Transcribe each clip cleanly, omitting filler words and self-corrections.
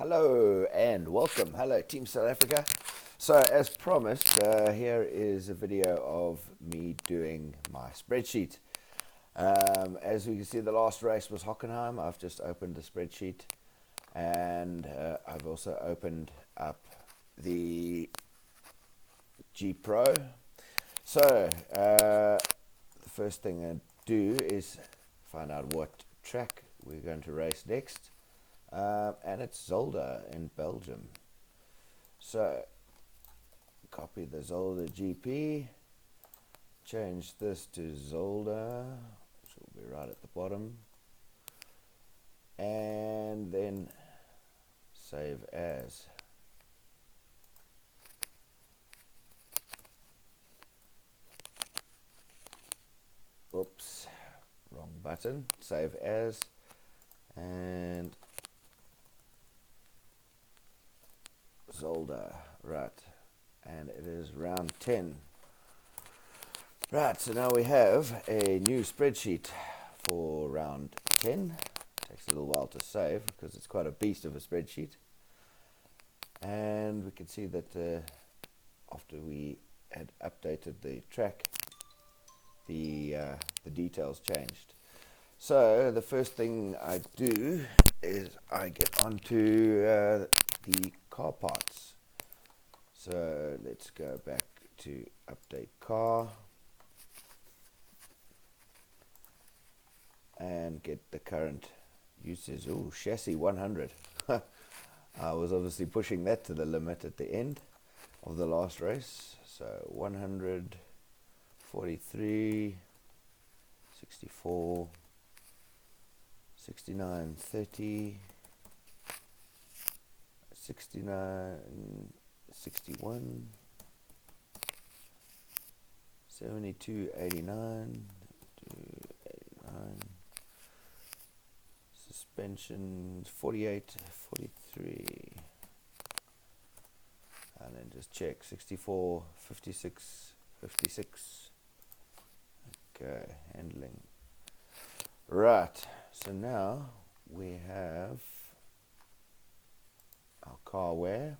Hello and welcome. Hello, Team South Africa. So, as promised, here is a video of me doing my spreadsheet. As we can see, the last race was Hockenheim. I've just opened the spreadsheet and I've also opened up the G Pro. So, the first thing I do is find out what track we're going to race next. And it's Zolder in Belgium. So, copy the Zolder GP, change this to Zolder, which will be right at the bottom, and then save as. Oops, wrong button. Save as, and Zolder, right, and it is round 10. Right, so now we have a new spreadsheet for round 10. Takes a little while to save because it's quite a beast of a spreadsheet. And we can see that after we had updated the track, the details changed. So the first thing I do is I get onto the car parts. So let's go back to update car and get the current usage. Oh, chassis 100. I was obviously pushing that to the limit at the end of the last race. So 100, 43, 64, 69, 30, 69, 61, 72, 89, 89, suspension 48, 43, and then just check 64, 56, 56. Okay, handling. Right, so now we have our car wear,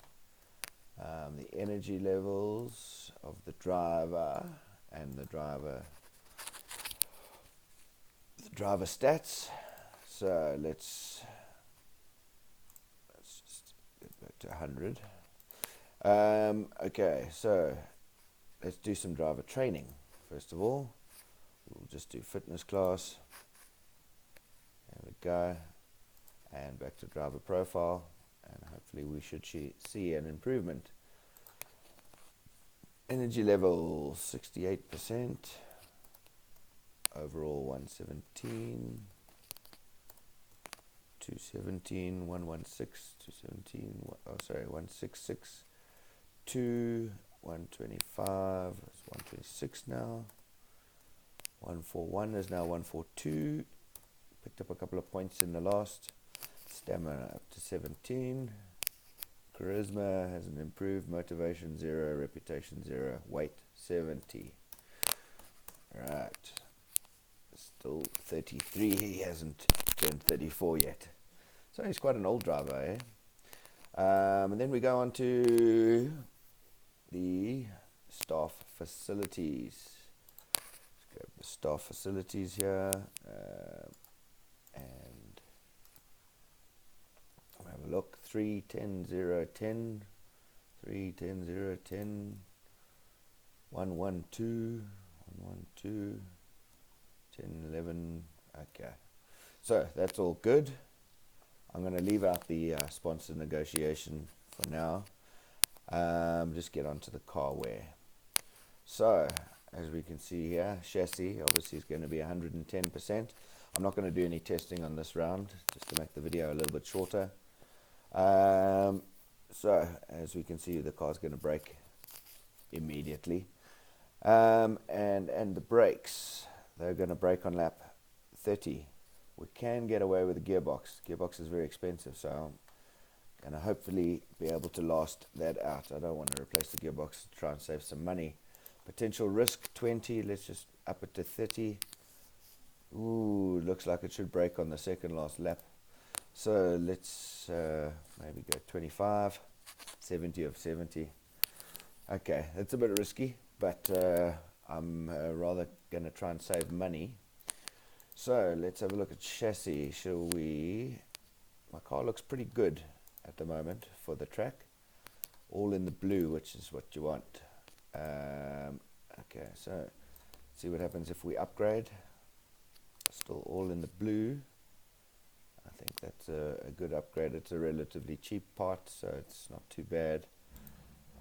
the energy levels of the driver and the driver stats. So let's just get back to 100. Okay, so let's do some driver training. First of all, we'll just do fitness class. There we go, and back to driver profile, and hopefully we should see an improvement. Energy level 68%, overall 117, 217, 116, 217, 166, 125, it's 126 now, 141 is now 142, picked up a couple of points in the last, stamina up to 17, charisma hasn't improved, motivation 0, reputation 0, weight 70. Right, still 33, he hasn't turned 34 yet. So he's quite an old driver, eh? And then we go on to the staff facilities. Let's grab the staff facilities here, and have a look. 3, 10, 0, 10, 3, 10, 0, 10, 1, 1, 2, 1, 1, 2, 10, 11. Okay, so that's all good. I'm going to leave out the sponsor negotiation for now. Just get onto the car wear. So as we can see here, chassis obviously is going to be 110%. I'm not going to do any testing on this round just to make the video a little bit shorter. So as we can see, the car's going to brake immediately, and the brakes, they're going to brake on lap 30. We can get away with the gearbox. Gearbox is very expensive, so I'm going to hopefully be able to last that out. I don't want to replace the gearbox to try and save some money. Potential risk 20, let's just up it to 30. Ooh, looks like it should brake on the second last lap. So let's maybe go 25, 70 of 70. Okay, that's a bit risky, but I'm rather going to try and save money. So let's have a look at chassis, shall we? My car looks pretty good at the moment for the track. All in the blue, which is what you want. Okay, so see what happens if we upgrade. Still all in the blue. I think that's a good upgrade. It's a relatively cheap part, so it's not too bad.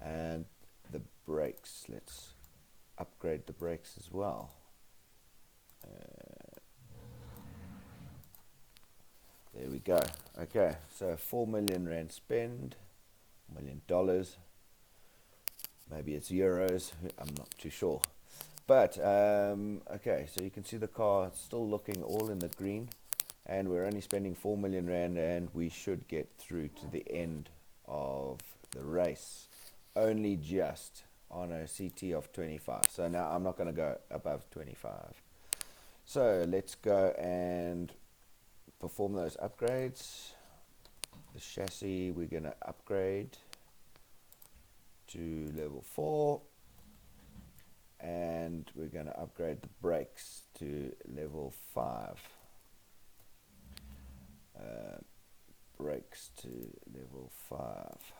And the brakes, let's upgrade the brakes as well. There we go. Okay, so 4 million rand spend, $1 million. Maybe it's euros, I'm not too sure. But, okay, so you can see the car still looking all in the green. And we're only spending 4 million rand, and we should get through to the end of the race. Only just on a CT of 25. So now I'm not going to go above 25. So let's go and perform those upgrades. The chassis we're going to upgrade to level 4, and we're going to upgrade the brakes to level 5. Brakes to level 5.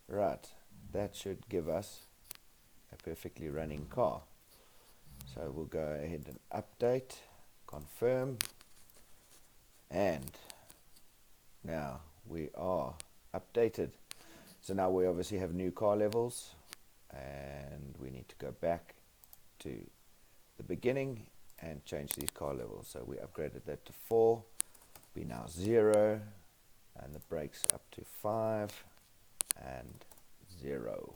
Right, that should give us a perfectly running car. So we'll go ahead and update, confirm, and now we are updated. So now we obviously have new car levels, and we need to go back to the beginning and change these car levels. So we upgraded that to 4, be now 0, and the brakes up to 5 and 0.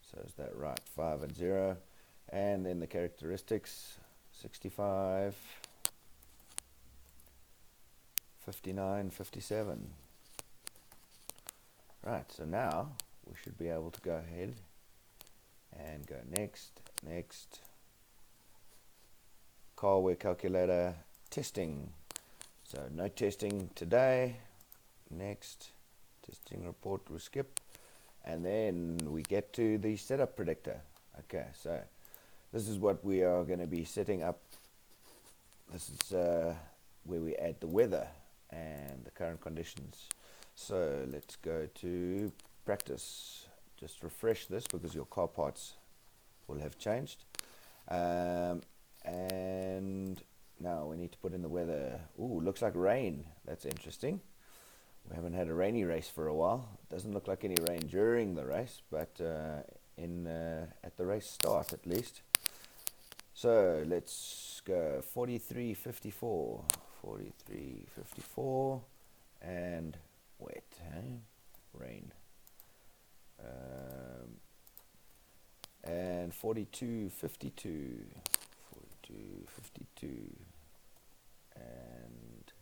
So is that right? 5 and 0. And then the characteristics, 65, 59, 57. Right, so now we should be able to go ahead and go next, next. Car wear calculator, testing. So no testing today. Next, testing report we skip, and then we get to the setup predictor. Okay, so this is what we are going to be setting up. This is where we add the weather and the current conditions. So let's go to practice. Just refresh this because your car parts will have changed. And now we need to put in the weather. Ooh, looks like rain. That's interesting. We haven't had a rainy race for a while. It doesn't look like any rain during the race, but at the race start at least. So let's go 43.54, 43.54, and wet, rain. And 42.52, 42.52, and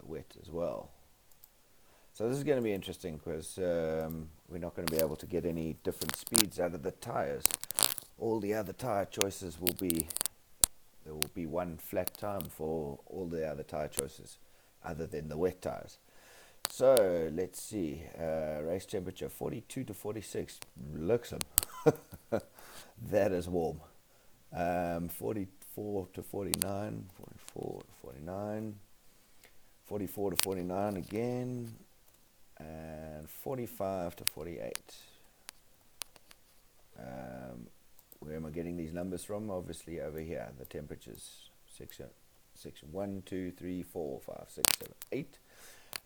wet as well. So this is going to be interesting because we're not going to be able to get any different speeds out of the tires. All the other tire choices will be, there will be one flat time for all the other tire choices other than the wet tires. So let's see, race temperature 42 to 46, looks that is warm. 44 to 49, 44 to 49, 44 to 49 again, and 45 to 48. Where am I getting these numbers from? Obviously over here, the temperatures, section 1, 2, 3, 4, 5, 6, 7, 8.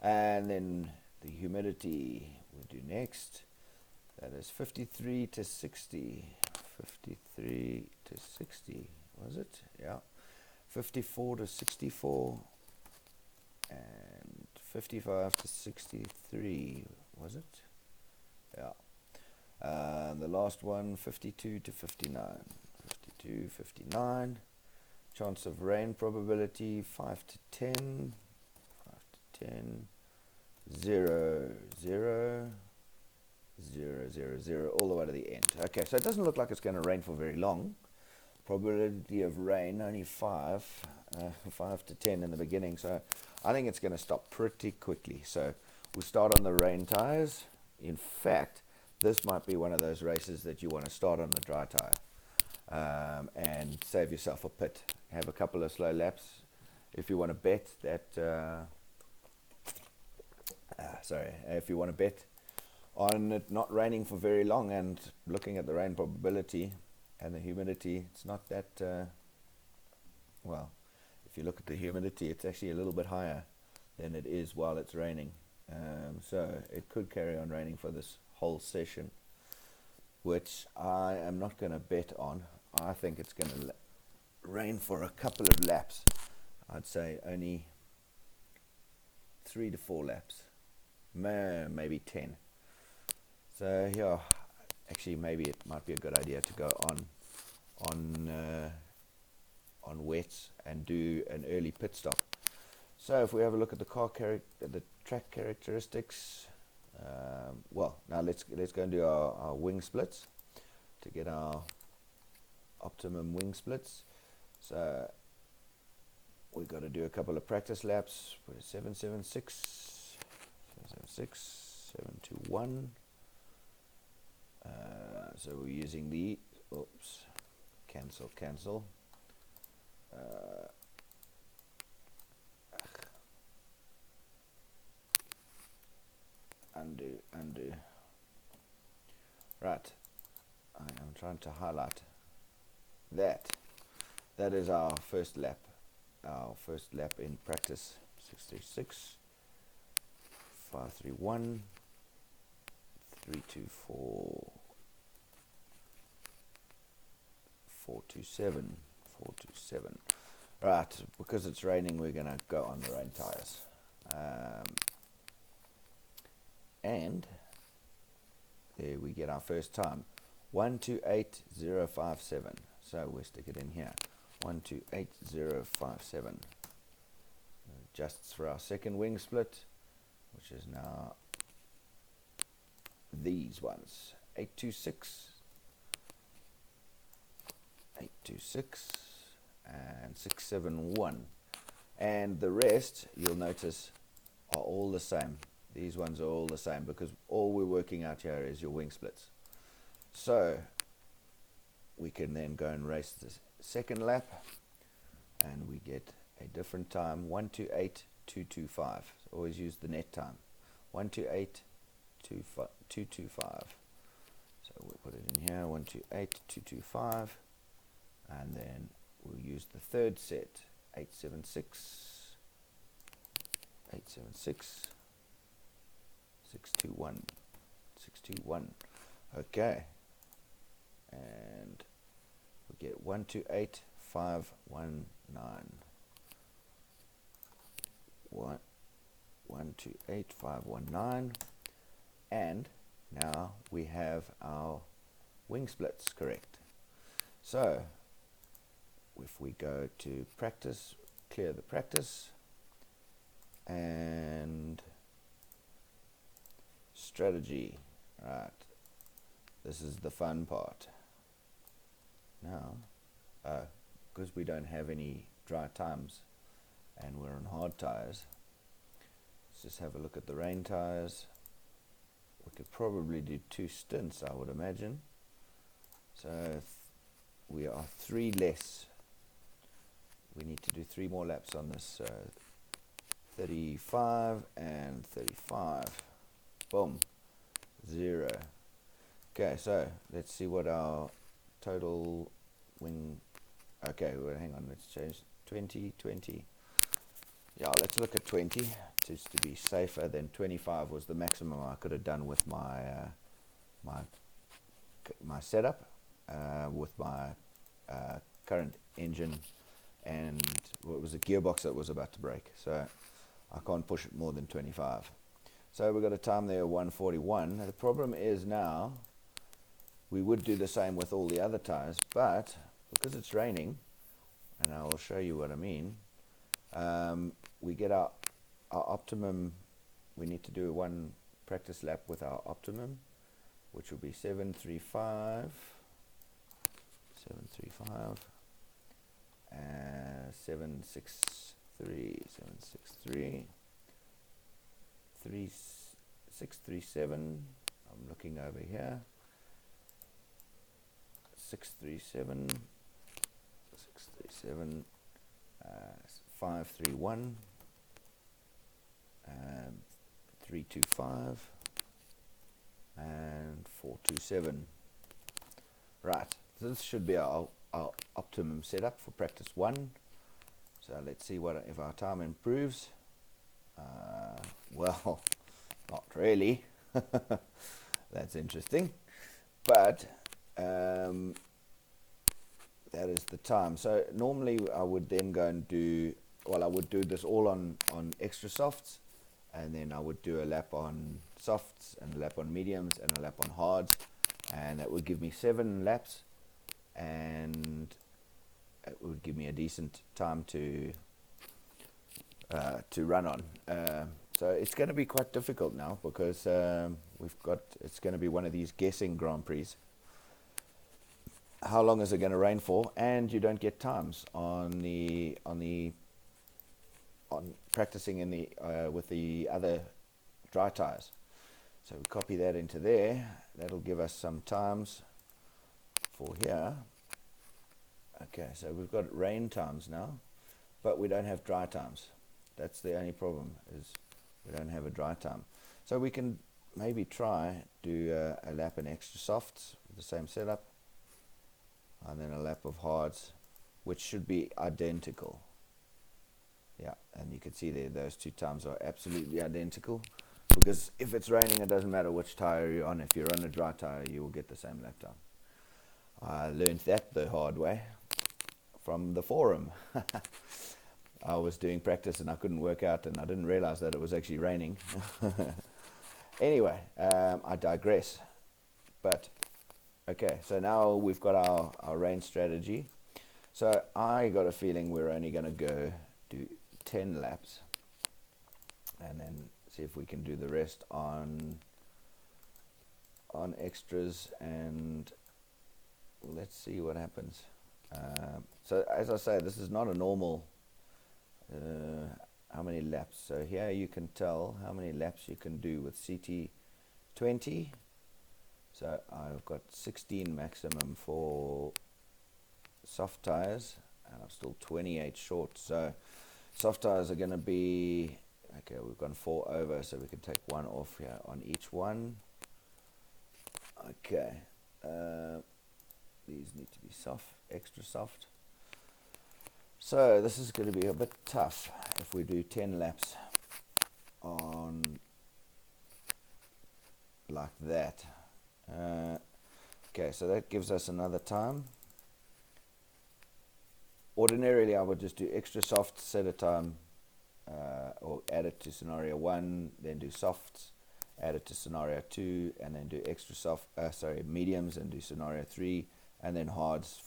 And then the humidity we'll do next. That is 53 to 60. 53 to 60, was it? Yeah. 54 to 64. And 55 to 63, was it? Yeah. The last one, 52 to 59. 52, 59. Chance of rain probability, 5 to 10. 5 to 10. 0, 0. 0, 0, 0, all the way to the end. Okay, so it doesn't look like it's going to rain for very long. probability of rain only 5 to 10 in the beginning, so I think it's going to stop pretty quickly. So we'll start on the rain tires. In fact, this might be one of those races that you want to start on the dry tire, and save yourself a pit. Have a couple of slow laps. If you want to bet that if you want to bet on it not raining for very long, and looking at the rain probability and the humidity, it's not that well, if you look at the humidity, it's actually a little bit higher than it is while it's raining, so it could carry on raining for this whole session, which I am not going to bet on. I think it's going to rain for a couple of laps. I'd say only 3 to 4 laps, maybe 10. So yeah, actually maybe it might be a good idea to go on wets and do an early pit stop. So if we have a look at the track characteristics, well, now let's go and do our wing splits to get our optimum wing splits. So we've got to do a couple of practice laps. 776, 721. So we're using the cancel. Undo. Right, I am trying to highlight that. That is our first lap. Our first lap in practice. 636, 531, 324, 427. Right, because it's raining, we're going to go on the rain tires. And there we get our first time, 128057. So we'll stick it in here, 128057. Adjusts for our second wing split, which is now these ones, 826, and 671, and the rest you'll notice are all the same. These ones are all the same because all we're working out here is your wing splits. So we can then go and race the second lap, and we get a different time, 128225. Always use the net time, 128225. So we'll put it in here, 128225, and then we'll use the third set, 876, 621. Okay, and we get 128519. 128519, and now we have our wing splits correct. So if we go to practice, clear the practice, and strategy, right, this is the fun part. Now, because we don't have any dry times and we're on hard tires, let's just have a look at the rain tires. We could probably do 2 stints, I would imagine. So we are 3 less. We need to do 3 more laps on this. 35 and 35. Boom. 0. Okay, so let's see what our total wing. Okay, well, hang on, let's change 20. Yeah, let's look at 20 just to be safer. Then 25 was the maximum I could have done with my my setup with my current engine, and it was a gearbox that was about to break, so I can't push it more than 25. So we've got a time there of 141. Now the problem is now we would do the same with all the other tires, but because it's raining, and I will show you what I mean, we get our optimum. We need to do 1 practice lap with our optimum, which will be 735. 763, 3637. I'm looking over here. 637, 531, 325, and 427. Right, this should be our optimum setup for practice 1. So let's see what if our time improves. Well, not really. That's interesting, but that is the time. So normally I would then go and do, well, I would do this all on extra softs, and then I would do a lap on softs and a lap on mediums and a lap on hards, and that would give me 7 laps, and it would give me a decent time to run on. So it's going to be quite difficult now, because it's going to be one of these guessing Grand Prix. How long is it going to rain for? And you don't get times on practicing in the with the other dry tires. So we copy that into there. That'll give us some times for here. Okay, so we've got rain times now, but we don't have dry times. That's the only problem, is we don't have a dry time. So we can maybe try do a lap in extra softs with the same setup, and then a lap of hards, which should be identical. Yeah, and you can see there those 2 times are absolutely identical, because if it's raining, it doesn't matter which tire you're on. If you're on a dry tire, you will get the same lap time. I learned that the hard way from the forum. I was doing practice and I couldn't work out, and I didn't realize that it was actually raining. Anyway, I digress. But okay, so now we've got our rain strategy. So I got a feeling we're only going to go do 10 laps, and then see if we can do the rest on extras, and let's see what happens. So as I say, this is not a normal how many laps. So here you can tell how many laps you can do with CT20. So I've got 16 maximum for soft tires, and I'm still 28 short. So soft tires are going to be, okay, we've gone 4 over, so we can take 1 off here on each one. Okay, these need to be soft, extra soft. So this is going to be a bit tough if we do 10 laps on like that. Okay, so that gives us another time. Ordinarily I would just do extra soft, set a time, or add it to scenario 1, then do softs, add it to scenario 2, and then do extra soft, mediums, and do scenario 3, and then hards for